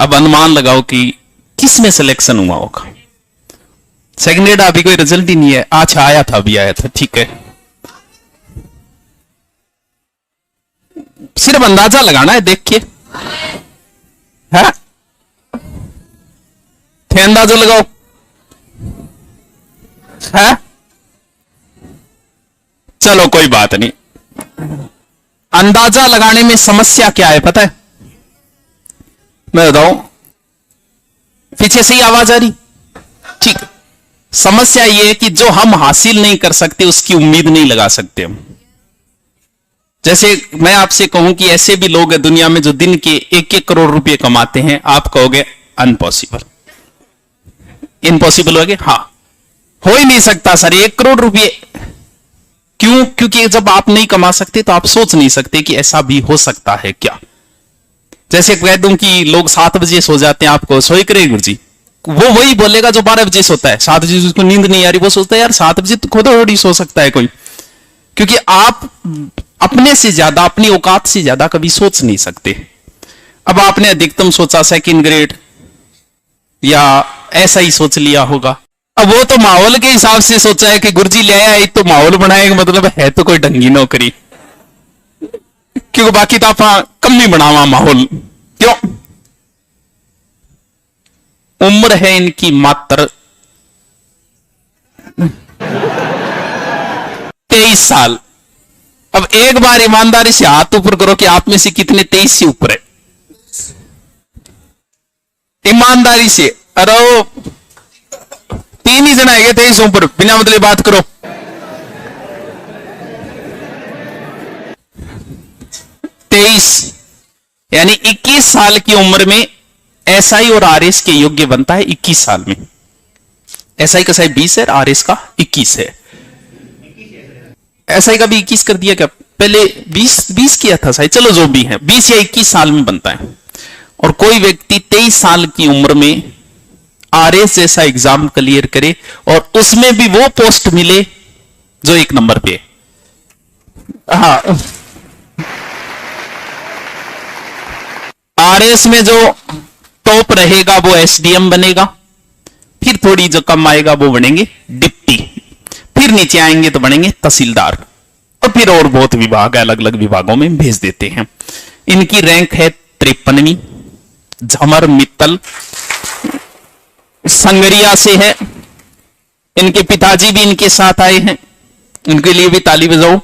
अब अनुमान लगाओ कि किस में सिलेक्शन हुआ होगा। सेकंड ग्रेड अभी कोई रिजल्ट ही नहीं है। अच्छा आया था, अभी आया था, ठीक है। सिर्फ अंदाजा लगाना है, देखिए है थे, अंदाजा लगाओ है। चलो कोई बात नहीं। अंदाजा लगाने में समस्या क्या है पता है? मैं बताऊं, पीछे से ही आवाज आ रही, ठीक। समस्या यह है कि जो हम हासिल नहीं कर सकते उसकी उम्मीद नहीं लगा सकते हम। जैसे मैं आपसे कहूं कि ऐसे भी लोग हैं दुनिया में जो दिन के 1-1 करोड़ रुपए कमाते हैं, आप कहोगे अनपॉसिबल, इम्पॉसिबल हो गया। हाँ, हो ही नहीं सकता सर 1 करोड़ रुपए। क्यों? क्योंकि जब आप नहीं कमा सकते तो आप सोच नहीं सकते कि ऐसा भी हो सकता है क्या। जैसे कह दूं कि लोग 7 बजे सो जाते हैं, आपको सोई करे गुरु जी, वो वही बोलेगा जो 12 बजे सोता है। 7 बजे उसको नींद नहीं आ रही, वो सोचता है यार 7 बजे तो खुद थोड़ी सो सकता है कोई। क्योंकि आप अपने से ज्यादा, अपनी औकात से ज्यादा कभी सोच नहीं सकते। अब आपने अधिकतम सोचा सेकंड ग्रेड या ऐसा ही सोच लिया होगा। अब वो तो माहौल के हिसाब से सोचा है कि गुरुजी ले आया तो माहौल बनाएगा, मतलब है तो कोई ढंगी नौकरी, क्योंकि बाकी तो आप कम ही बनावा माहौल। क्यों? उम्र है इनकी मात्र 23 साल। अब एक बार ईमानदारी से हाथ ऊपर करो कि आप में से कितने 23 से ऊपर है। ईमानदारी से, अरे 3 ही जना है 23 ऊपर, बिना मतलब बात करो। यानी 21 साल की उम्र में एसआई और आरएस के योग्य बनता है 21 साल में। एसआई का शायद 20 है, आरएस का 21 है। एसआई का भी 21 कर दिया क्या? पहले 20 किया था शायद, चलो जो भी है 20 या 21 साल में बनता है। और कोई व्यक्ति 23 साल की उम्र में आरएस जैसा एग्जाम क्लियर करे और उसमें भी वो पोस्ट मिले जो 1 नंबर पे। हाँ, आरएस में जो टॉप रहेगा वो एसडीएम बनेगा, फिर थोड़ी जो कम आएगा वो बनेंगे डिप्टी, फिर नीचे आएंगे तो बनेंगे तहसीलदार, और फिर और बहुत विभाग अलग अलग विभागों में भेज देते हैं। इनकी रैंक है 53वीं। झमर मित्तल संगरिया से है। इनके पिताजी भी इनके साथ आए हैं, उनके लिए भी ताली बजाओ।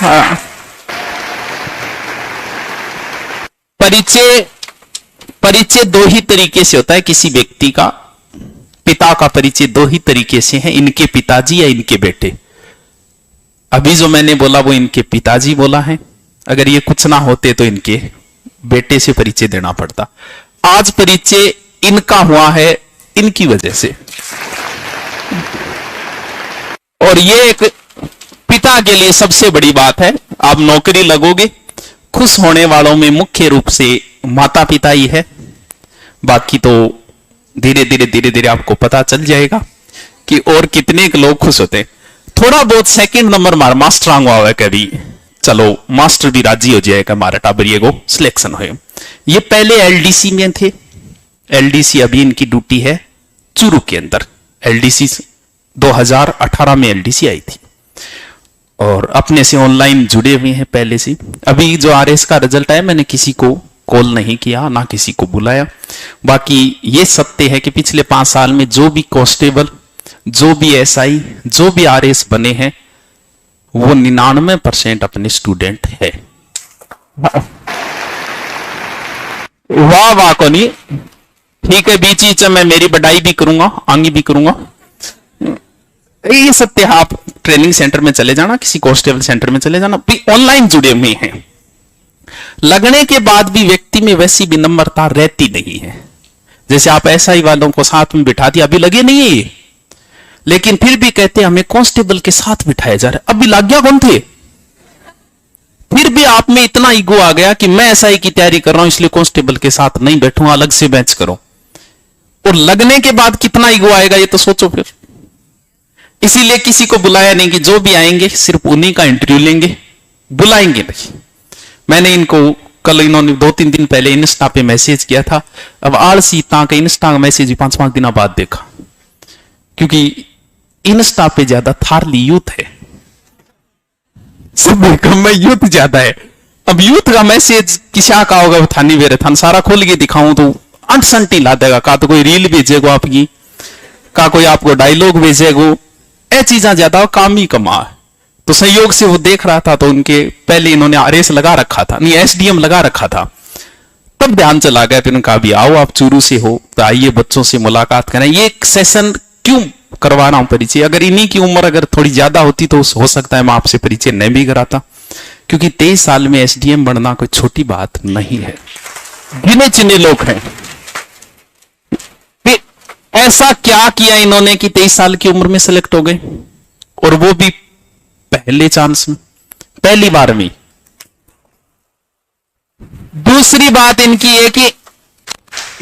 हाँ। परिचय 2 ही तरीके से होता है किसी व्यक्ति का। पिता का परिचय 2 ही तरीके से है, इनके पिताजी या इनके बेटे। अभी जो मैंने बोला वो इनके पिताजी बोला है, अगर ये कुछ ना होते तो इनके बेटे से परिचय देना पड़ता। आज परिचय इनका हुआ है इनकी वजह से, और ये एक पिता के लिए सबसे बड़ी बात है। आप नौकरी लगोगे, खुश होने वालों में मुख्य रूप से माता पिता ही है। बाकी तो धीरे धीरे आपको पता चल जाएगा कि और कितने लोग खुश होते हैं। थोड़ा बहुत सेकंड नंबर मार मास्टर आंगवा हुआ कभी, चलो मास्टर भी राजी हो जाएगा, मारा टाबरिए को सिलेक्शन हो। ये पहले एलडीसी में थे। एलडीसी अभी इनकी ड्यूटी है चूरू के अंदर। एलडीसी 2018 में एलडीसी आई थी और अपने से ऑनलाइन जुड़े हुए हैं पहले से। अभी जो आरएस का रिजल्ट आया, मैंने किसी को कॉल नहीं किया, ना किसी को बुलाया। बाकी ये सत्य है कि पिछले 5 साल में जो भी कांस्टेबल, जो भी एसआई, जो भी आरएस बने हैं, वो 99% अपने स्टूडेंट है। वाह वाह को नहीं, ठीक है। बीच बीच में मेरी बढ़ाई भी करूंगा, आगे भी करूंगा। ये सत्य है। आप ट्रेनिंग सेंटर में चले जाना, किसी कांस्टेबल सेंटर में चले जाना, भी ऑनलाइन जुड़े हुए हैं। लगने के बाद भी व्यक्ति में वैसी विनम्रता रहती नहीं है। जैसे आप एसआई वालों को साथ में बिठा दिया, अभी लगे नहीं है ये, लेकिन फिर भी कहते हैं हमें कांस्टेबल के साथ बिठाया जा रहा है। अभी लग गया कौन थे, फिर भी आप में इतना ईगो आ गया कि मैं एसआई की तैयारी कर रहा हूं इसलिए कांस्टेबल के साथ नहीं बैठूंगा, अलग से बेंच करो। और लगने के बाद कितना ईगो आएगा ये तो सोचो फिर। इसीलिए किसी को बुलाया नहीं कि जो भी आएंगे सिर्फ उन्हीं का इंटरव्यू लेंगे, बुलाएंगे नहीं। मैंने इनको कल इन्होंने 2-3 दिन पहले इंस्टा पे मैसेज किया था, अब आलसी ताकि इंस्टा का मैसेज 5-5 दिन बाद देखा, क्योंकि इंस्टा पे ज्यादा थारली यूथ है, सब कम में यूथ ज्यादा है। अब यूथ का मैसेज किसा का होगा थानी वेरे थान सारा खोल के दिखाऊं तो अनसंटी ला देगा, का तो कोई रील भेजेगो आपकी, का कोई आपको डायलॉग भेजेगो, ये चीजें ज्यादा काम ही कमा है। तो संयोग से वो देख रहा था तो उनके पहले इन्होंने आरएस लगा रखा था, नहीं एसडीएम लगा रखा था, तब ध्यान चला गया। फिर उनका भी आओ आप चूरू से हो तो आइए बच्चों से मुलाकात करें, ये एक सेशन क्यों करवा रहा हूं परिचय। अगर इन्हीं की उम्र अगर थोड़ी ज्यादा होती तो हो सकता है मैं आपसे परिचय नहीं भी कराता, क्योंकि 23 साल में एसडीएम बनना कोई छोटी बात नहीं है, गिने चुने लोग हैं। ऐसा क्या किया इन्होंने कि 23 साल की उम्र में सिलेक्ट हो गए, और वो भी पहले चांस में, पहली बार में। दूसरी बात इनकी है कि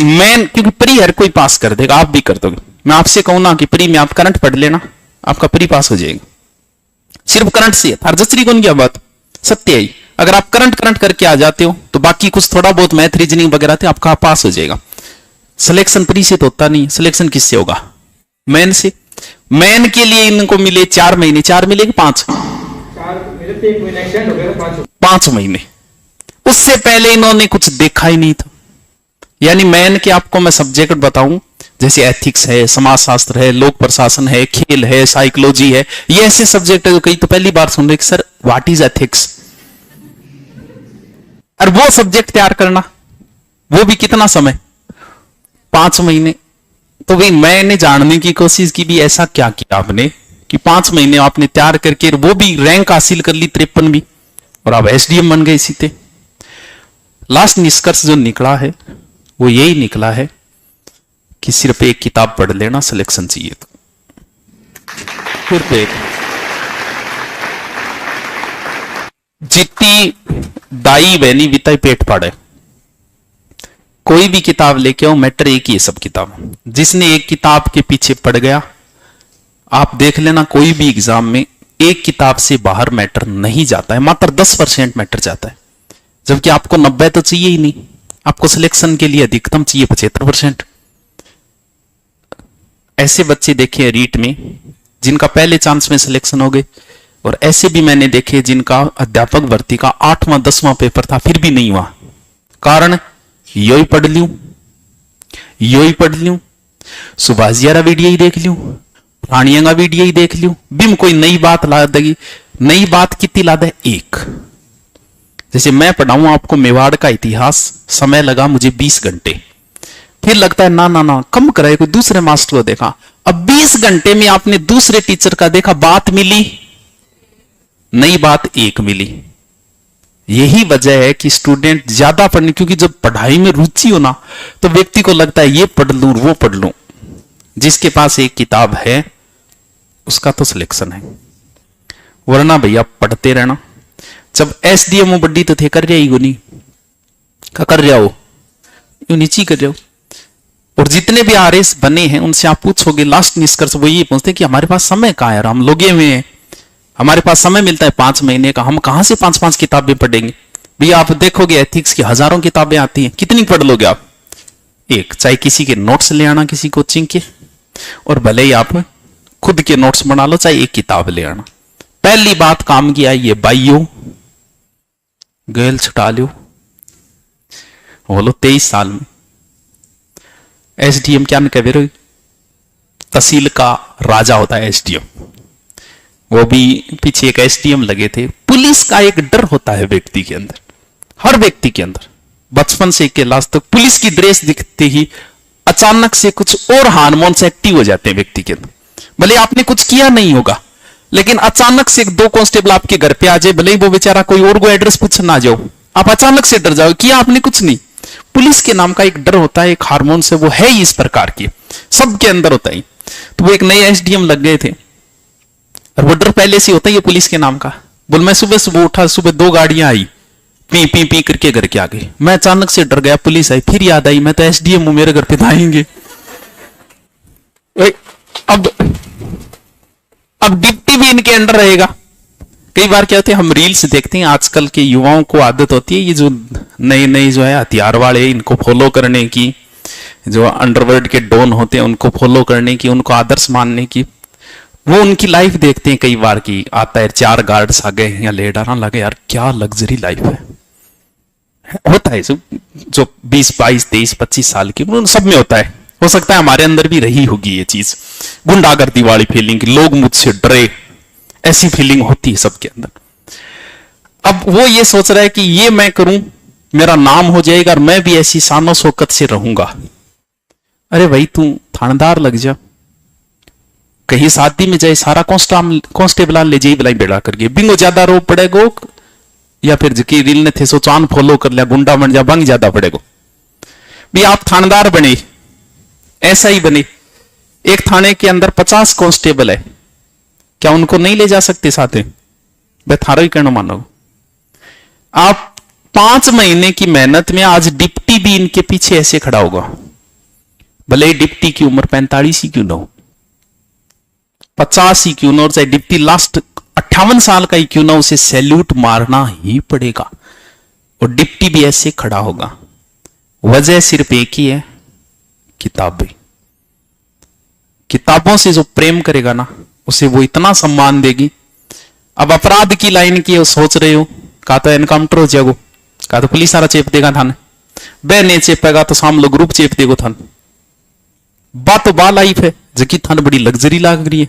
मैं, क्योंकि प्री हर कोई पास कर देगा, आप भी कर दोगे। मैं आपसे कहूं ना कि प्री में आप करंट पढ़ लेना, आपका प्री पास हो जाएगा, सिर्फ करंट से। थारजस्त्री कौन क्या बात, सत्य है। अगर आप करंट करके आ जाते हो तो बाकी कुछ थोड़ा बहुत मैथ रीजनिंग वगैरह थे आपका पास हो जाएगा। सिलेक्शन प्री से तो होता नहीं, सिलेक्शन किससे होगा, मेन से। मेन के लिए इनको मिले 4 महीने, 4 मिले कि 5 महीने, उससे पहले इन्होंने कुछ देखा ही नहीं था। यानी मेन के आपको मैं सब्जेक्ट बताऊं, जैसे एथिक्स है, समाजशास्त्र है, लोक प्रशासन है, खेल है, साइकोलॉजी है, ये ऐसे सब्जेक्ट है जो कई तो पहली बार सुन रहे कि सर व्हाट इज एथिक्स, और वो सब्जेक्ट तैयार करना, वो भी कितना समय, 5 महीने। तो भाई मैंने जानने की कोशिश की भी ऐसा क्या किया आपने कि 5 महीने आपने तैयार करके वो भी रैंक हासिल कर ली 53वीं, और आप एसडीएम बन गए इसी थे। लास्ट निष्कर्ष जो निकला है वो यही निकला है कि सिर्फ एक किताब पढ़ लेना, सिलेक्शन चाहिए तो सिर्फ एक। जितनी दाई बहनी बिताई पेट पाड़े, कोई भी किताब लेके आओ, मैटर एक ही है सब किताब। जिसने एक किताब के पीछे पड़ गया, आप देख लेना कोई भी एग्जाम में एक किताब से बाहर मैटर नहीं जाता है, मात्र 10% मैटर जाता है, जबकि आपको 90 तो चाहिए ही नहीं, आपको सिलेक्शन के लिए अधिकतम चाहिए 75%। ऐसे बच्चे देखे रीट में जिनका पहले चांस में सिलेक्शन हो गए, और ऐसे भी मैंने देखे जिनका अध्यापक भर्ती का 8वां 10वां पेपर था फिर भी नहीं हुआ। कारण यो ही पढ़ लूं, यो ही पढ़ लूं, सुभाष जी वीडियो ही देख लूं, प्राणियों का वीडियो ही देख लूं, बिम कोई नई बात ला देगी। नई बात कितनी ला दे, एक। जैसे मैं पढ़ाऊं आपको मेवाड़ का इतिहास, समय लगा मुझे 20 घंटे, फिर लगता है ना ना ना कम कराए, कोई दूसरे मास्टर को देखा। अब 20 घंटे में आपने दूसरे टीचर का देखा, बात मिली, नई बात एक मिली। यही वजह है कि स्टूडेंट ज्यादा पढ़ने, क्योंकि जब पढ़ाई में रुचि हो ना तो व्यक्ति को लगता है ये पढ़ लूं वो पढ़ लूं। जिसके पास एक किताब है उसका तो सिलेक्शन है, वरना भैया पढ़ते रहना। जब एसडीएम बड्डी तो थे कर रहे ही नहीं, क्या कर रहे हो, यूं नीचे कर रहे हो। और जितने भी आरएस बने हैं उनसे आप पूछोगे, लास्ट निष्कर्ष वो ये पहुंचते कि हमारे पास समय कहां है, हम लोगे हुए हैं, हमारे पास समय मिलता है 5 महीने का, हम कहां से 5-5 किताबें पढ़ेंगे। भैया आप देखोगे एथिक्स की हजारों किताबें आती हैं, कितनी पढ़ लोगे आप, एक। चाहे किसी के नोट्स ले आना किसी कोचिंग के, और भले ही आप खुद के नोट्स बना लो, चाहे एक किताब ले आना। पहली बात काम की आई ये बाइयो गर्ल छुटा लो, बोलो 23 साल में एसडीएम क्या कहे, तहसील का राजा होता है एसडीएम, वो भी पीछे एक एसडीएम लगे थे। पुलिस का एक डर होता है व्यक्ति के अंदर, हर व्यक्ति के अंदर, बचपन से के लास्ट तक। पुलिस की ड्रेस दिखते ही अचानक से कुछ और हार्मोन्स एक्टिव हो जाते हैं व्यक्ति के अंदर। भले आपने कुछ किया नहीं होगा, लेकिन अचानक से 2 कांस्टेबल आपके घर पे आ जाए, भले ही वो बेचारा कोई और को एड्रेस पूछना जाओ, आप अचानक से डर जाओ, किया आपने कुछ नहीं। पुलिस के नाम का एक डर होता है, एक हार्मोन से, वो है ही इस प्रकार की, सबके अंदर होता है। तो वो एक नए एसडीएम लग गए थे, और वो डर पहले से होता है ये पुलिस के नाम का। बोल मैं सुबह उठा, सुबह 2 गाड़ियां आई, पी पी पी करके घर के आ गई, मैं अचानक से डर गया, पुलिस आई, फिर याद आई मैं तो एसडीएम हूं, मेरे घर पे आएंगे। अब डिप्टी भी इनके अंडर रहेगा, कई बार क्या होते हैं, हम रील्स देखते हैं, आजकल के युवाओं को आदत होती है ये जो नए नए जो है हथियार वाले, इनको फॉलो करने की, जो अंडरवर्ल्ड के डॉन होते हैं उनको फॉलो करने की, उनको आदर्श मानने की। वो उनकी लाइफ देखते हैं कई बार की, आता है 4 गार्ड्स आ गए या ले डालना लगे, यार क्या लग्जरी लाइफ है। होता है जो 20 22 23 25 साल की, उन सब में होता है। हो सकता है हमारे अंदर भी रही होगी ये चीज, गुंडागर्दी वाली फीलिंग, लोग मुझसे डरे, ऐसी फीलिंग होती है सबके अंदर। अब वो ये सोच रहा है कि ये मैं करूं, मेरा नाम हो जाएगा और मैं भी ऐसी शानो शौकत से रहूंगा। अरे भाई तू थानेदार लग जा, कहीं शादी में जाए सारा कांस्टेबल ले जाई बिलाई बेड़ा करके, बिंगो ज्यादा रो पड़ेगो, या फिर जकी रील ने थे सो चांद फॉलो कर लिया, गुंडा बन जा, बंग ज्यादा पड़ेगो। भी आप थानेदार बने, ऐसा ही बने। एक थाने के अंदर 50 कांस्टेबल है, क्या उनको नहीं ले जा सकते साथ में? मैं थारा ही कहना मानो। आप 5 महीने की मेहनत में आज डिप्टी भी इनके पीछे ऐसे खड़ा होगा, भले ही डिप्टी की उम्र 45 ही क्यों ना हो, 50 ही क्यों ना हो, चाहे डिप्टी लास्ट 58 साल का ही क्यों ना, उसे सैल्यूट मारना ही पड़ेगा। और डिप्टी भी ऐसे खड़ा होगा। वजह सिर्फ एक ही है, किताबें। किताबों से जो प्रेम करेगा ना, उसे वो इतना सम्मान देगी। अब अपराध की लाइन की हो, सोच रहे हो, कहा तो एनकाउंटर हो जाएगा, कहा तो पुलिस सारा चेप देगा थाने, बह नहीं चेपेगा तो सामने ग्रुप चेप देगा थान। बात तो बा लाइफ है जबकि थान बड़ी लग्जरी लग रही है,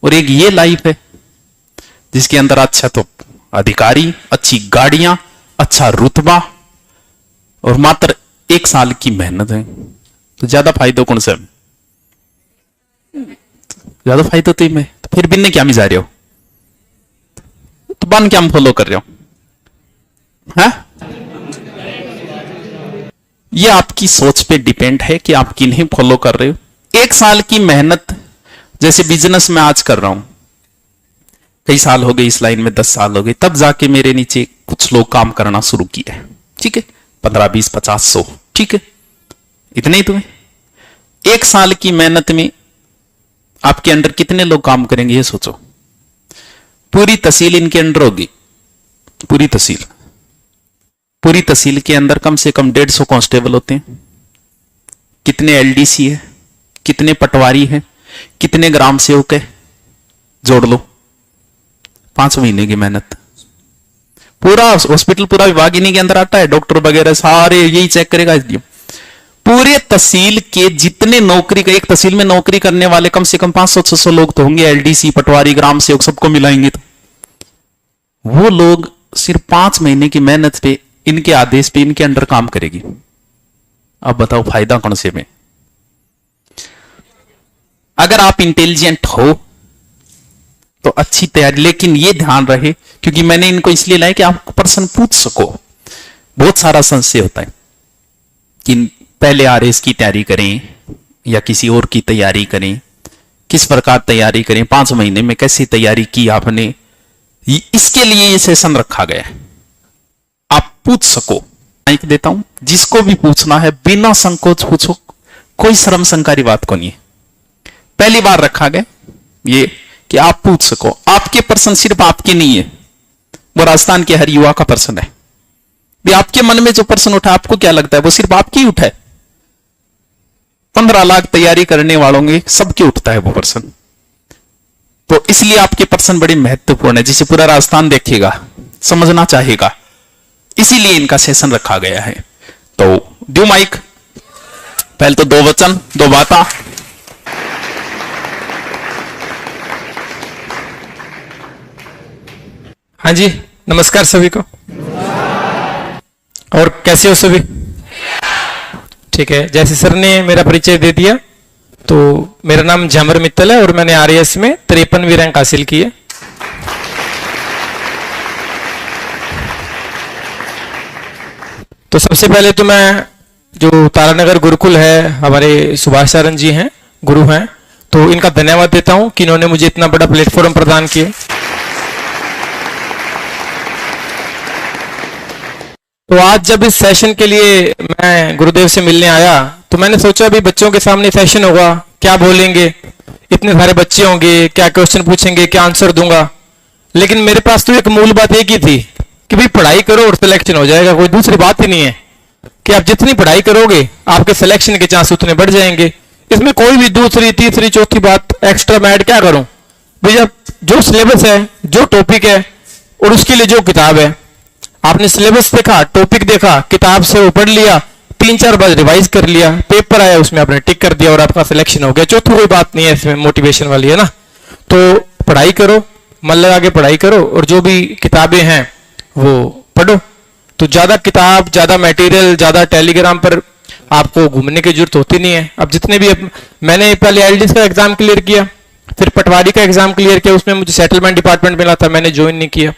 और एक ये लाइफ है जिसके अंदर अच्छा तो अधिकारी, अच्छी गाड़ियां, अच्छा रुतबा और मात्र 1 साल की मेहनत है। तो ज्यादा फायदा कौन सा? ज्यादा फायदा तो मैं, तो फिर बिन्ने क्या में जा रहे हो, तो बन क्या हम फॉलो कर रहे हो? है ये आपकी सोच पे डिपेंड है कि आप किन्हें फॉलो कर रहे हो। 1 साल की मेहनत, जैसे बिजनेस में आज कर रहा हूं, कई साल हो गए इस लाइन में, 10 साल हो गए, तब जाके मेरे नीचे कुछ लोग काम करना शुरू किया है, ठीक है, 15 20 50 100, ठीक है, इतने ही तुम्हें। 1 साल की मेहनत में आपके अंडर कितने लोग काम करेंगे ये सोचो। पूरी तहसील इनके अंडर होगी, पूरी तहसील के अंदर कम से कम 150 कांस्टेबल होते हैं। कितने एलडीसी है, कितने पटवारी है, कितने ग्राम सेवक है, जोड़ लो। 5 महीने की मेहनत, पूरा हॉस्पिटल, पूरा विभाग इन्हीं के अंदर आता है, डॉक्टर वगैरह सारे यही चेक करेगा। पूरे तहसील के जितने नौकरी, एक तहसील में नौकरी करने वाले कम से कम 500-600 लोग तो होंगे, एलडीसी, पटवारी, ग्राम सेवक, सबको मिलाएंगे तो वो लोग सिर्फ 5 महीने की मेहनत पे, इनके आदेश पे, इनके अंडर काम करेगी। अब बताओ फायदा कौन से में? अगर आप इंटेलिजेंट हो तो अच्छी तैयारी, लेकिन ये ध्यान रहे, क्योंकि मैंने इनको इसलिए लाया कि आप प्रश्न पूछ सको। बहुत सारा संशय होता है कि पहले आरएस की तैयारी करें या किसी और की तैयारी करें, किस प्रकार तैयारी करें, 5 महीने में कैसी तैयारी की आपने, इसके लिए ये सेशन रखा गया है। आप पूछ सको, माइक देता हूं, जिसको भी पूछना है बिना संकोच पूछो, कोई शर्म शंका बात को नहीं है। पहली बार रखा गया ये कि आप पूछ सको। आपके प्रश्न सिर्फ आपके नहीं है, वो राजस्थान के हर युवा का प्रश्न है। भी आपके मन में जो प्रश्न उठा, आपको क्या लगता है वो सिर्फ आपके ही उठा है? 15 लाख तैयारी करने वालों में सबके उठता है वो प्रश्न। तो इसलिए आपके प्रश्न बड़े महत्वपूर्ण है, जिसे पूरा राजस्थान देखेगा, समझना चाहेगा, इसीलिए इनका सेशन रखा गया है। तो दो माइक, पहले तो 2 वचन 2 बातें। हाँ जी, नमस्कार सभी को। और कैसे हो सभी? ठीक है, जैसे सर ने मेरा परिचय दे दिया, तो मेरा नाम झामर मित्तल है और मैंने आरएएस में 53वीं रैंक हासिल की है। तो सबसे पहले तो मैं, जो तारानगर गुरुकुल है, हमारे सुभाष चरण जी हैं, गुरु हैं, तो इनका धन्यवाद देता हूं कि इन्होंने मुझे इतना बड़ा प्लेटफॉर्म प्रदान किया। तो आज जब इस सेशन के लिए मैं गुरुदेव से मिलने आया, तो मैंने सोचा भी बच्चों के सामने सेशन होगा, क्या बोलेंगे, इतने सारे बच्चे होंगे, क्या क्वेश्चन पूछेंगे, क्या आंसर दूंगा। लेकिन मेरे पास तो एक मूल बात एक ही थी कि भाई पढ़ाई करो और सिलेक्शन हो जाएगा, कोई दूसरी बात ही नहीं है कि आप जितनी पढ़ाई करोगे आपके सिलेक्शन के चांस उतने बढ़ जाएंगे। इसमें कोई भी दूसरी तीसरी चौथी बात एक्स्ट्रा मैं ऐड क्या करूं भैया, जो सिलेबस है, जो टॉपिक है और उसके लिए जो किताब है, आपने सिलेबस देखा, टॉपिक देखा, किताब से वो पढ़ लिया, 3-4 बार रिवाइज कर लिया, पेपर आया उसमें आपने टिक कर दिया और आपका सिलेक्शन हो गया। चौथी कोई बात नहीं है इसमें मोटिवेशन वाली, है ना। तो पढ़ाई करो, मन लगा के पढ़ाई करो और जो भी किताबें हैं वो पढ़ो। तो ज्यादा किताब, ज्यादा मटेरियल, ज्यादा टेलीग्राम पर आपको घूमने की जरूरत होती नहीं है। अब जितने भी मैंने पहले एलडीएस का एग्जाम क्लियर किया, फिर पटवारी का एग्जाम क्लियर किया, उसमें मुझे सेटलमेंट डिपार्टमेंट मिला था, मैंने ज्वाइन नहीं किया।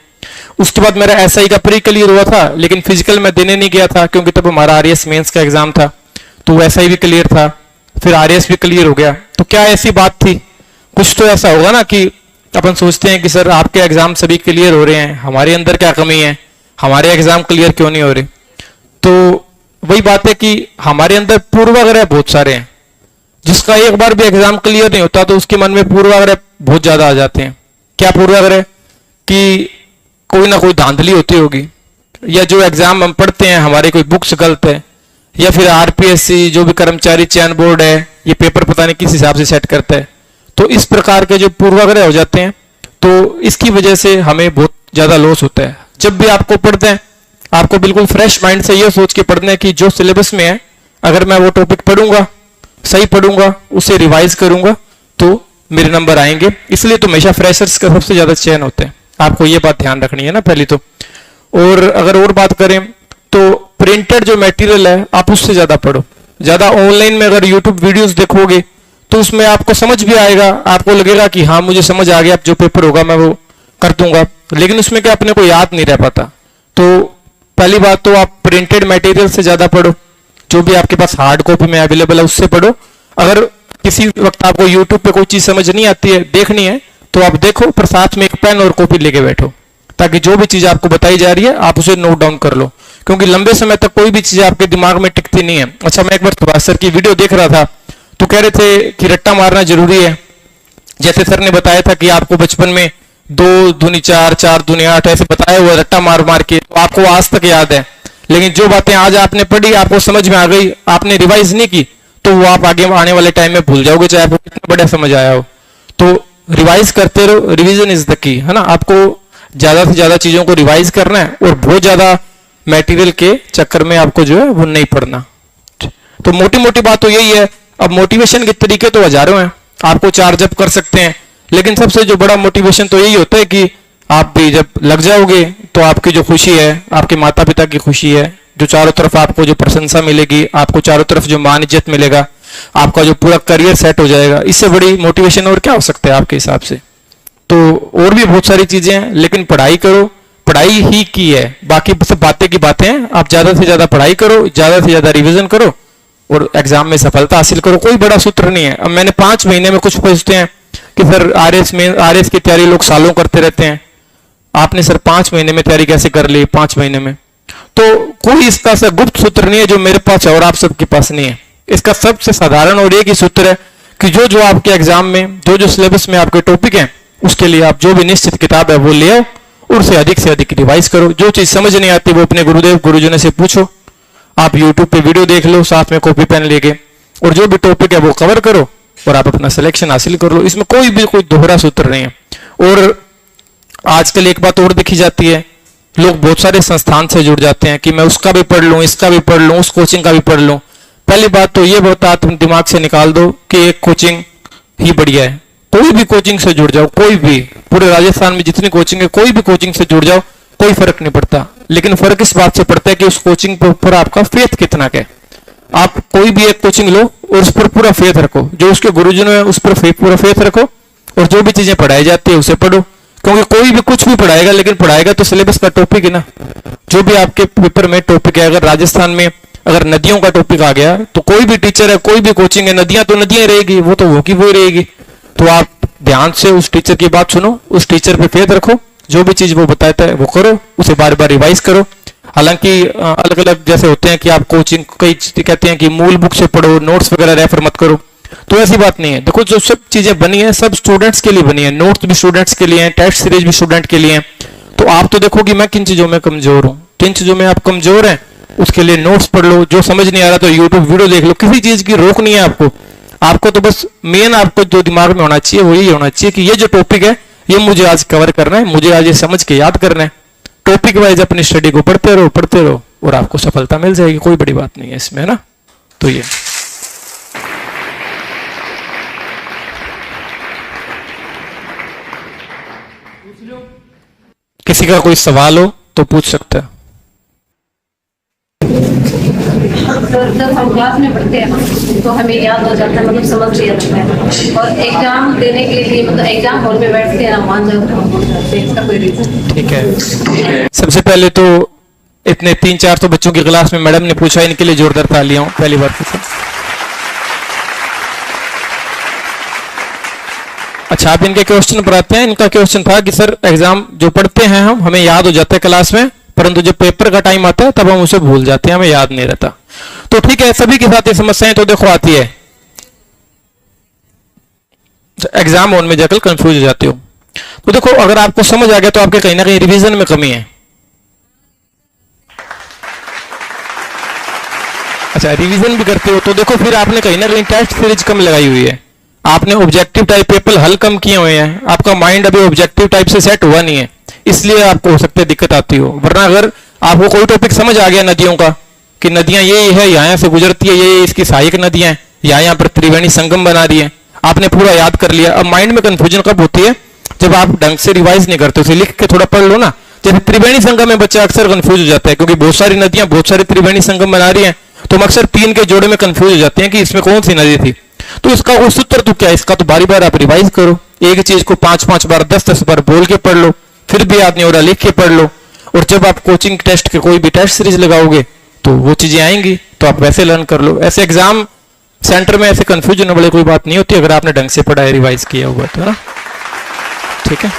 उसके बाद मेरा एसआई का प्री क्लियर हुआ था, लेकिन फिजिकल मैं देने नहीं गया था क्योंकि तब हमारा आरएएस मेंस का एग्जाम था, तो एसआई भी क्लियर था, फिर आरएएस भी क्लियर हो गया। तो क्या ऐसी बात थी, कुछ तो ऐसा होगा ना कि अपन सोचते हैं कि सर आपके एग्जाम सभी क्लियर हो रहे हैं, हमारे अंदर क्या कमी है, हमारे एग्जाम क्लियर क्यों नहीं हो रहे। तो वही बात है कि हमारे अंदर पूर्वाग्रह बहुत सारे हैं, जिसका एक बार भी एग्जाम क्लियर नहीं होता तो उसके मन में पूर्वाग्रह बहुत ज्यादा आ जाते हैं। क्या पूर्वाग्रह, कि कोई ना कोई धांधली होती होगी, या जो एग्जाम हम पढ़ते हैं हमारी कोई बुक्स गलत है, या फिर आरपीएससी जो भी कर्मचारी चयन बोर्ड है ये पेपर पता नहीं किस हिसाब से सेट करता है। तो इस प्रकार के जो पूर्वाग्रह हो जाते हैं, तो इसकी वजह से हमें बहुत ज्यादा लॉस होता है। जब भी आपको पढ़ते हैं आपको बिल्कुल फ्रेश माइंड से ये सोच के पढ़ना है कि जो सिलेबस में है, अगर मैं वो टॉपिक पढ़ूंगा, सही पढ़ूंगा, उसे रिवाइज करूंगा तो मेरे नंबर आएंगे। इसलिए तो हमेशा फ्रेशर्स का सबसे ज्यादा चयन होता है, आपको ये बात ध्यान रखनी है ना पहली तो। और अगर और बात करें तो प्रिंटेड जो मटेरियल है आप उससे ज्यादा पढ़ो। ज्यादा ऑनलाइन में अगर यूट्यूब वीडियोस देखोगे तो उसमें आपको समझ भी आएगा, आपको लगेगा कि हाँ मुझे समझ आ गया, अब जो पेपर होगा मैं वो कर दूंगा, लेकिन उसमें क्या अपने को याद नहीं रह पाता। तो पहली बात तो आप प्रिंटेड मटेरियल से ज्यादा पढ़ो, जो भी आपके पास हार्ड कॉपी में अवेलेबल है उससे पढ़ो। अगर किसी वक्त आपको यूट्यूब पे कोई चीज समझ नहीं आती है, देखनी है, तो आप देखो, पर साथ में एक पेन और कॉपी लेके बैठो, ताकि जो भी चीज आपको बताई जा रही है आप उसे नोट डाउन कर लो, क्योंकि लंबे समय तक कोई भी चीज आपके दिमाग में टिकती नहीं है। अच्छा, मैं एक बार सुभाष सर की वीडियो देख रहा था तो कह रहे थे कि रट्टा मारना जरूरी है। जैसे सर ने बताया था कि आपको बचपन में 2 दूनी 4, 4 दूनी 8 ऐसे बताया हुआ रट्टा मार मार के, तो आपको आज तक याद है। लेकिन जो बातें आज आपने पढ़ी, आपको समझ में आ गई, आपने रिवाइज नहीं की, तो वो आप आगे आने वाले टाइम में भूल जाओगे, चाहे आपको कितना बड़ा समझ आया हो। तो रिवाइज करते रहो, रिवीजन इज द की, है ना। आपको ज्यादा से ज्यादा चीजों को रिवाइज करना है और बहुत ज्यादा मटेरियल के चक्कर में आपको जो है वो नहीं पढ़ना। तो मोटी मोटी बात तो यही है। अब मोटिवेशन के तरीके तो हजारों हैं, आपको चार्ज अप कर सकते हैं, लेकिन सबसे जो बड़ा मोटिवेशन तो यही होता है कि आप भी जब लग जाओगे तो आपकी जो खुशी है, आपके माता पिता की खुशी है, जो चारों तरफ आपको जो प्रशंसा मिलेगी, आपको चारों तरफ जो मान इज्जत मिलेगा, आपका जो पूरा करियर सेट हो जाएगा, इससे बड़ी मोटिवेशन और क्या हो सकता है आपके हिसाब से। तो और भी बहुत सारी चीजें हैं, लेकिन पढ़ाई करो, पढ़ाई ही की है, बाकी सब बातें की बातें हैं। आप ज्यादा से ज्यादा पढ़ाई करो, ज्यादा से ज्यादा रिवीजन करो और एग्जाम में सफलता हासिल करो। कोई बड़ा सूत्र नहीं है। अब मैंने 5 महीने में, कुछ पूछते हैं कि सर आरएस की तैयारी लोग सालों करते रहते हैं, आपने सर 5 महीने में तैयारी कैसे कर ली 5 महीने में। तो कोई इसका सा गुप्त सूत्र नहीं है जो मेरे पास है और आप सबके पास नहीं है। इसका सबसे साधारण और एक ही सूत्र है कि जो जो आपके एग्जाम में, जो जो सिलेबस में आपके टॉपिक हैं, उसके लिए आप जो भी निश्चित किताब है वो ले आओ और उसे अधिक से अधिक रिवाइज करो। जो चीज समझ नहीं आती वो अपने गुरुदेव गुरुजनों से पूछो, आप यूट्यूब पे वीडियो देख लो साथ में कॉपी पेन लेके, और जो भी टॉपिक है वो कवर करो और आप अपना सिलेक्शन हासिल कर लो। इसमें कोई दोहरा सूत्र नहीं है। और आजकल एक बात और देखी जाती है, लोग बहुत सारे संस्थान से जुड़ जाते हैं कि मैं उसका भी पढ़ लूं, इसका भी पढ़ लूं, उस कोचिंग का भी पढ़ लूं। पहली बात तो ये बता, तुम दिमाग से निकाल दो कि एक कोचिंग ही बढ़िया है। कोई भी कोचिंग से जुड़ जाओ, कोई भी, पूरे राजस्थान में जितनी कोचिंग है कोई भी कोचिंग से जुड़ जाओ, कोई फर्क नहीं पड़ता। लेकिन फर्क इस बात से पड़ता है कि उस कोचिंग पर पूरा आपका फेथ कितना का है। आप कोई भी एक कोचिंग लो और उस पर पूरा फेथ रखो, जो उसके गुरुजनों है उस पर पूरा फेथ रखो, और जो भी चीजें पढ़ाई जाती है उसे पढ़ो। क्योंकि कोई भी कुछ भी पढ़ाएगा, लेकिन पढ़ाएगा तो सिलेबस का टॉपिक है ना। जो भी आपके पेपर में टॉपिक है, अगर राजस्थान में अगर नदियों का टॉपिक आ गया तो कोई भी टीचर है, कोई भी कोचिंग है, नदियां तो नदियां रहेगी, वो तो वो की वो रहेगी। तो आप ध्यान से उस टीचर की बात सुनो, उस टीचर पे फेथ रखो, जो भी चीज वो बताता है वो करो, उसे बार बार रिवाइज करो। हालांकि अलग अलग जैसे होते हैं कि आप कोचिंग कई कहते हैं कि मूल बुक से पढ़ो, नोट्स वगैरह रेफर मत करो, तो ऐसी बात नहीं है। देखो जो सब चीजें बनी है सब स्टूडेंट्स के लिए बनी है, नोट्स भी स्टूडेंट्स के लिए हैं, टेस्ट सीरीज भी स्टूडेंट के लिए हैं। तो आप तो देखो कि मैं किन चीजों में कमजोर हूं, किन चीजों में आप कमजोर हैं, उसके लिए नोट्स पढ़ लो। जो समझ नहीं आ रहा तो यूट्यूब वीडियो देख लो, किसी चीज की रोक नहीं है आपको। आपको तो बस मेन आपको जो दिमाग में होना चाहिए वो यही होना चाहिए कि ये जो टॉपिक है ये मुझे आज कवर करना है, मुझे आज ये समझ के याद करना है। टॉपिक वाइज अपनी स्टडी को पढ़ते रहो और आपको सफलता मिल जाएगी, कोई बड़ी बात नहीं है इसमें, है ना। तो ये किसी का कोई सवाल हो तो पूछ सकते हैं। जब हम क्लास में पढ़ते हैं तो हमें याद हो जाता है, मतलब समझ लिया जाता है। और एग्जाम देने के लिए मतलब एग्जाम हॉल में बैठते हैं ना, मान जाओ तो हम भूल जाते हैं, इसका कोई रीजन? ठीक है, सबसे पहले तो इतने 300-400 बच्चों की क्लास में मैडम ने पूछा, इनके लिए जोरदार तालियां। पहली बार पूछा। अच्छा, आप इनके क्वेश्चन पर आते हैं। इनका क्वेश्चन था कि सर एग्जाम जो पढ़ते हैं हम, हमें याद हो जाता है क्लास में, परंतु जब पेपर का टाइम आता है तब हम उसे भूल जाते हैं, हमें याद नहीं रहता। तो ठीक है, सभी के साथ ये समस्याएं तो देखो आती है, एग्जाम हॉल में जाकर कंफ्यूज हो जाते हो। तो देखो अगर आपको समझ आ गया तो आपके कहीं ना कहीं रिवीजन में कमी है। अच्छा, रिवीजन भी करते हो तो देखो फिर आपने कहीं ना कहीं टेस्ट सीरीज कम लगाई हुई है, आपने ऑब्जेक्टिव टाइप पेपर हल कम किए हुए हैं, आपका माइंड अभी ऑब्जेक्टिव टाइप से सेट हुआ नहीं है, इसलिए आपको हो सकता है दिक्कत आती हो। वरना अगर आपको कोई टॉपिक समझ आ गया नदियों का कि नदियां ये है, यहाँ से गुजरती है, ये इसकी सहायक नदियां हैं, यहाँ पर त्रिवेणी संगम बना रही है, आपने पूरा याद कर लिया। अब माइंड में कंफ्यूजन कब होती है? जब आप ढंग से रिवाइज नहीं करते, उसे लिख के थोड़ा पढ़ लो ना। जैसे त्रिवेणी संगम में बच्चा अक्सर कंफ्यूज हो जाता है, क्योंकि बहुत सारी नदियां बहुत सारी त्रिवेणी संगम बना रही हैं, तो हम अक्सर 3 के जोड़े में कंफ्यूज हो जाते हैं कि इसमें कौन सी नदी थी। तो इसका वो सूत्र तो क्या है, इसका तो बारी बार आप रिवाइज करो, एक चीज को 5-5 बार 10-10 बार बोल के पढ़ लो, फिर भी याद नहीं हो रहा लिख के पढ़ लो। और जब आप कोचिंग टेस्ट के कोई भी टेस्ट सीरीज लगाओगे तो वो चीजें आएंगी, तो आप वैसे लर्न कर लो। ऐसे एग्जाम सेंटर में ऐसे कंफ्यूज होने वाली कोई बात नहीं होती अगर आपने ढंग से पढ़ा है, रिवाइज किया हुआ तो, है ना। ठीक है,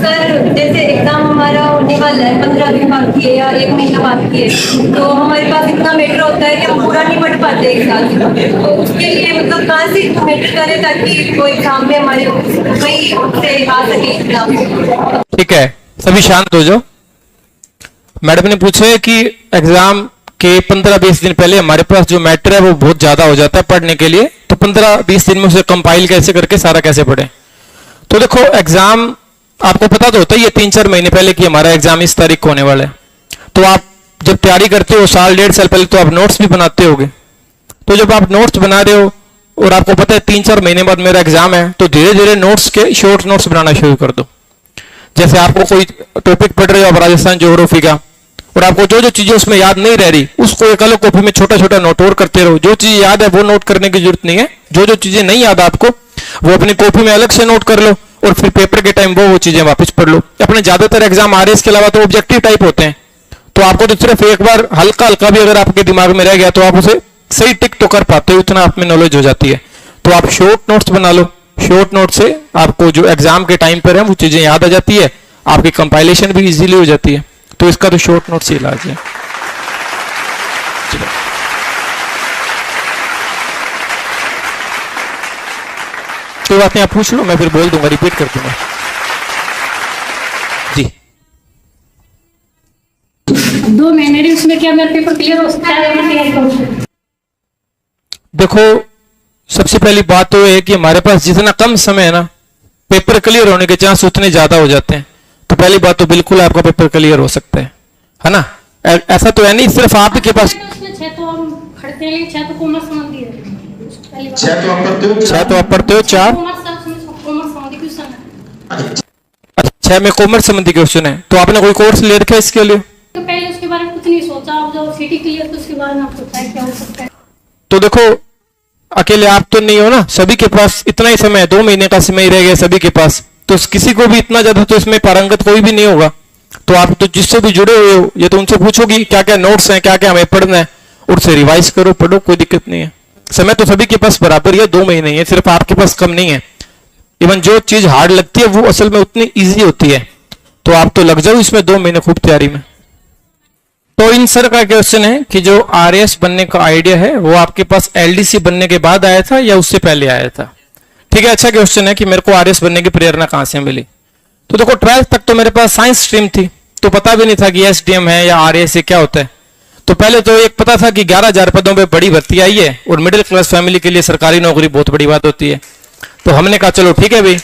सर जैसे एग्जाम हमारा होने वाला है 15 दिन बाकी है या 1 महीना बाकी है, तो हमारे पास इतना मैटर होता है कि हम पूरा नहीं पढ़ पाते एक साल। तो उसके लिए मतलब कहाँ से मैटर करें ताकि वो एग्जाम में हमारे वही से आ सके। ठीक है, सभी शांत हो जाओ। मैडम ने पूछा है कि एग्जाम के 15-20 दिन पहले हमारे पास जो मैटर है वो बहुत ज्यादा हो जाता है पढ़ने के लिए, तो 15-20 दिन में उसे कंपाइल कैसे करके सारा कैसे पढ़ें। तो देखो एग्जाम आपको पता तो होता है ये 3-4 महीने पहले कि हमारा एग्जाम इस तारीख को होने वाला है। तो आप जब तैयारी करते हो 1-1.5 साल पहले तो आप नोट्स भी बनाते होगे। तो जब आप नोट्स बना रहे हो और आपको पता है 3-4 महीने बाद मेरा एग्जाम है, तो धीरे धीरे नोट्स के शॉर्ट नोट्स बनाना शुरू कर दो। जैसे आपको कोई टॉपिक पढ़ रहे हो आप राजस्थान ज्योग्राफी का, और आपको जो जो चीजें उसमें याद नहीं रह रही उसको एक अलग कॉपी में छोटा छोटा नोट और करते रहो। जो चीज याद है वो नोट करने की जरूरत नहीं है, जो जो चीजें नहीं याद आपको वो अपनी कॉपी में अलग से नोट कर लो, और फिर पेपर के टाइम वो चीजें वापस पढ़ लो। अपने ज्यादातर एग्जाम आ रहे इसके अलावा तो ऑब्जेक्टिव टाइप होते हैं, तो आपको तो सिर्फ एक बार हल्का हल्का भी अगर आपके दिमाग में रह गया तो आप उसे सही टिक तो कर पाते हो, इतना आप में नॉलेज हो जाती है। तो आप शॉर्ट नोट्स बना लो, शॉर्ट नोट से आपको जो एग्जाम के टाइम पर है वो चीजें याद आ जाती है, आपकी कंपाइलेशन भी इजीली हो जाती है। तो इसका तो शॉर्ट नोट से इलाज है। कोई बात नहीं, आप पूछ लो, मैं फिर बोल दूंगा, रिपीट कर दूंगा। जी 2 महीने उसमें क्या मेरा पेपर क्लियर हो सकता है? देखो सबसे पहली बात तो है कि हमारे पास जितना कम समय है ना, पेपर क्लियर होने के चांस उतने ज्यादा हो जाते हैं। तो पहली बात तो बिल्कुल आपका पेपर क्लियर हो सकता है ना। ऐसा तो है नहीं सिर्फ आपके पास। उसमें 6 तो हम पढ़ते हैं, 6 तो कॉमर्स संबंधी है। 6 तो आप पढ़ते हो, 4 कॉमर्स संबंधी क्वेश्चन है। अच्छा, 6 में कॉमर्स संबंधी क्वेश्चन है। तो आपने कोई कोर्स ले रखा है इसके लिए? तो पहले उसके बारे में कुछ नहीं सोचा, अब जब सिटी क्लियर तो उसके बारे में आपको पता है क्या हो सकता है। तो देखो अकेले आप तो नहीं हो ना, सभी के पास इतना ही समय है, 2 महीने का समय ही रह गया सभी के पास। तो किसी को भी इतना ज्यादा तो इसमें पारंगत कोई भी नहीं होगा। तो आप तो जिससे भी जुड़े हुए हो ये तो उनसे पूछोगी क्या क्या नोट्स हैं, क्या क्या हमें पढ़ना है, उनसे रिवाइज करो, पढ़ो, कोई दिक्कत नहीं है। समय तो सभी के पास बराबर ही है, 2 महीने ही है, सिर्फ आपके पास कम नहीं है। इवन जो चीज हार्ड लगती है वो असल में उतनी ईजी होती है। तो आप तो लग जाओ इसमें 2 महीने खूब तैयारी में। तो इन सर का क्वेश्चन है कि जो आरएएस बनने का आइडिया है वो आपके पास एलडीसी बनने के बाद आया था या उससे पहले आया था? ठीक है, अच्छा क्वेश्चन है कि मेरे को आरएएस बनने की प्रेरणा कहां से मिली। तो देखो 12th तक तो मेरे पास साइंस स्ट्रीम थी, तो पता भी नहीं था कि एसडीएम है या आरएएस क्या होता है। तो पहले तो एक पता था कि 11,000 पदों पे बड़ी भर्ती आई है और मिडिल क्लास फैमिली के लिए सरकारी नौकरी बहुत बड़ी बात होती है। तो हमने कहा चलो ठीक है भाई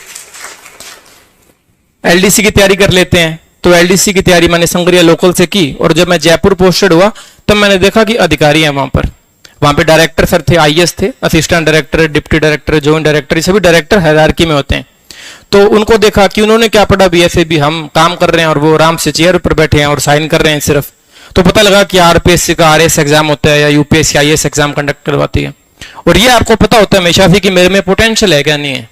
एलडीसी की तैयारी कर लेते हैं। तो एलडीसी की तैयारी मैंने संगरिया लोकल से की और जब मैं जयपुर पोस्टेड हुआ तब मैंने देखा कि अधिकारी हैं वहां पे डायरेक्टर सर थे, आईएएस थे, assistant director, deputy director, joint director, ये सभी डायरेक्टर हायरार्की में होते हैं। तो उनको देखा कि उन्होंने क्या पढ़ा भी ऐसे भी हम काम कर रहे हैं और वो आराम से चेयर पर बैठे हैं और साइन कर रहे हैं सिर्फ। तो पता लगा कि आरपीएससी का आरएस एग्जाम होता है या यूपीएससी आईएएस एग्जाम कंडक्ट करवाती है। और ये आपको पता होता है हमेशा से कि मेरे में पोटेंशियल है क्या नहीं है।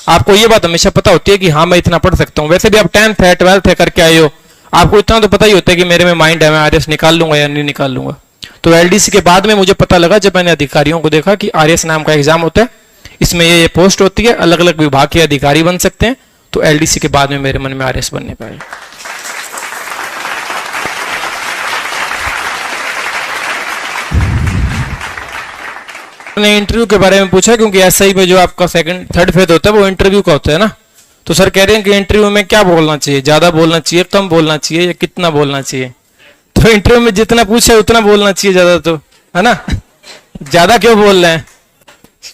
आपको ये बात हमेशा पता होती है कि हाँ मैं इतना पढ़ सकता हूँ। वैसे भी आप 10th है 12th है करके आए हो, आपको इतना तो पता ही होता है कि मेरे में माइंड है, मैं आरएस निकाल लूंगा या नहीं निकाल लूंगा। तो एलडीसी के बाद में मुझे पता लगा जब मैंने अधिकारियों को देखा कि आरएस नाम का एग्जाम होता है, इसमें ये पोस्ट होती है, अलग अलग विभाग के अधिकारी बन सकते हैं। तो एलडीसी के बाद में मेरे मन में आरएस बनने का है। मैंने इंटरव्यू के बारे में पूछा क्योंकि एसआई में जो आपका सेकंड थर्ड फेज होता है वो इंटरव्यू का होता है ना। तो सर कह रहे हैं कि इंटरव्यू में क्या बोलना चाहिए, ज्यादा बोलना चाहिए, कम बोलना चाहिए या कितना बोलना चाहिए? तो इंटरव्यू में जितना पूछा उतना बोलना चाहिए, ज्यादा तो है ना। ज्यादा क्यों बोल रहे हैं,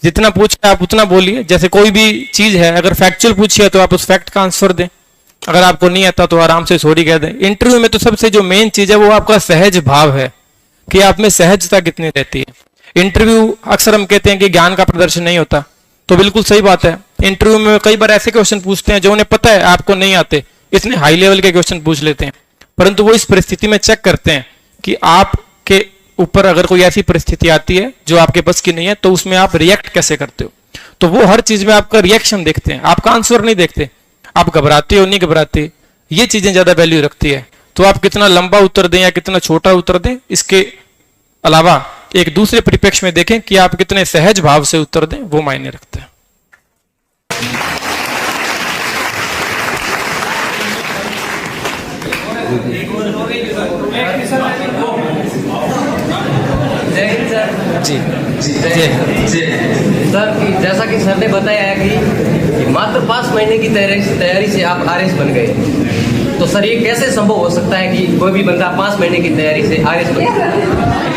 जितना पूछा आप उतना बोलिए। जैसे कोई भी चीज है अगर फैक्चुअल पूछिए तो आप उस फैक्ट का आंसर दें, अगर आपको नहीं आता तो आराम से सॉरी कह दें। इंटरव्यू में तो सबसे जो मेन चीज है वो आपका सहज भाव है कि आप में सहजता कितनी रहती है। इंटरव्यू अक्सर हम कहते हैं कि ज्ञान का प्रदर्शन नहीं होता, तो बिल्कुल सही बात है। इंटरव्यू में कई बार ऐसे क्वेश्चन पूछते हैं जो उन्हें पता है आपको नहीं आते, इतने हाई लेवल के क्वेश्चन पूछ लेते हैं, परंतु वो इस परिस्थिति में चेक करते हैं कि आपके ऊपर अगर कोई ऐसी परिस्थिति आती है जो आपके बस की नहीं है तो उसमें आप रिएक्ट कैसे करते हो। तो वो हर चीज में आपका रिएक्शन देखते हैं, आपका आंसर नहीं देखते। आप घबराते हो नहीं घबराते, ये चीजें ज्यादा वैल्यू रखती है। तो आप कितना लंबा उत्तर दें या कितना छोटा उत्तर दें, इसके अलावा एक दूसरे परिप्रेक्ष्य में देखें कि आप कितने सहज भाव से उत्तर दें, वो मायने रखते हैं। जी सर जैसा कि सर ने बताया है कि मात्र 5 महीने की तैयारी से आप आरएस बन गए, तो सर ये कैसे संभव हो सकता है कि कोई भी बंदा 5 महीने की तैयारी से आरएस बन गए?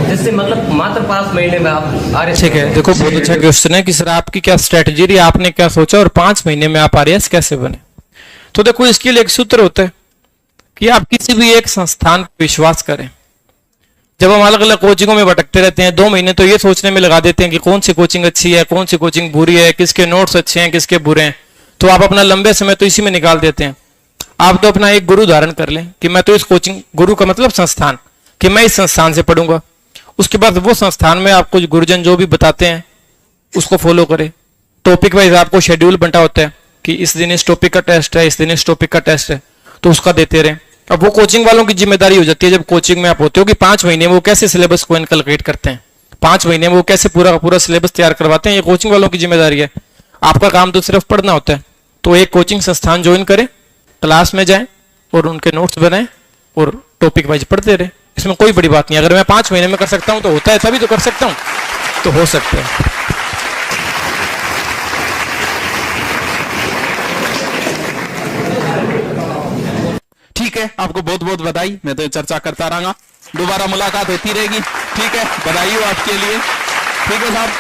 जिससे मतलब मात्र 5 महीने में आप आरएस। ठीक है, देखो बहुत अच्छा क्वेश्चन है कि सर आपकी क्या स्ट्रेटजी रही, आपने क्या सोचा और 5 महीने में आप आरएस कैसे बने। तो देखो इसके लिए एक सूत्र होता है कि आप किसी भी एक संस्थान पर विश्वास करें। जब हम अलग अलग कोचिंगों में भटकते रहते हैं 2 महीने तो ये सोचने में लगा देते हैं कि कौन सी कोचिंग अच्छी है, कौन सी कोचिंग बुरी है, किसके नोट्स अच्छे हैं, किसके बुरे हैं, तो आप अपना लंबे समय तो इसी में निकाल देते हैं। आप तो अपना एक गुरु धारण कर लें कि मैं तो इस कोचिंग, गुरु का मतलब संस्थान, कि मैं इस संस्थान से पढ़ूंगा। उसके बाद वो संस्थान में आपको गुरुजन जो भी बताते हैं उसको फॉलो करें। टॉपिक वाइज आपको शेड्यूल बंटा होता है कि इस दिन इस टॉपिक का टेस्ट है, इस दिन इस टॉपिक का टेस्ट है, तो उसका देते रहें। अब वो कोचिंग वालों की जिम्मेदारी हो जाती है जब कोचिंग में आप होते हो कि 5 महीने में वो कैसे सिलेबस को इनकलकेट करते हैं, 5 महीने में वो कैसे पूरा का पूरा सिलेबस तैयार करवाते हैं, ये कोचिंग वालों की जिम्मेदारी है। आपका काम तो सिर्फ पढ़ना होता है। तो एक कोचिंग संस्थान ज्वाइन करें, क्लास में जाएं और उनके नोट्स बनाएं और टॉपिक वाइज पढ़ते रहे। इसमें कोई बड़ी बात नहीं। अगर मैं 5 महीने में कर सकता हूं तो होता है, तभी तो कर सकता हूं, तो हो सकता है। ठीक है, आपको बहुत बहुत बधाई। मैं तो चर्चा करता रहूंगा, दोबारा मुलाकात होती रहेगी। ठीक है, बधाई हो आपके लिए। ठीक है साहब।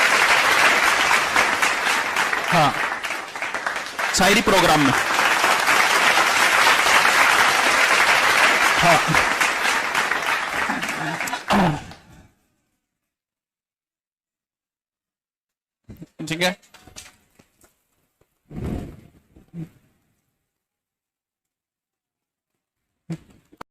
हाँ, शायरी प्रोग्राम में। हाँ, ठीक है।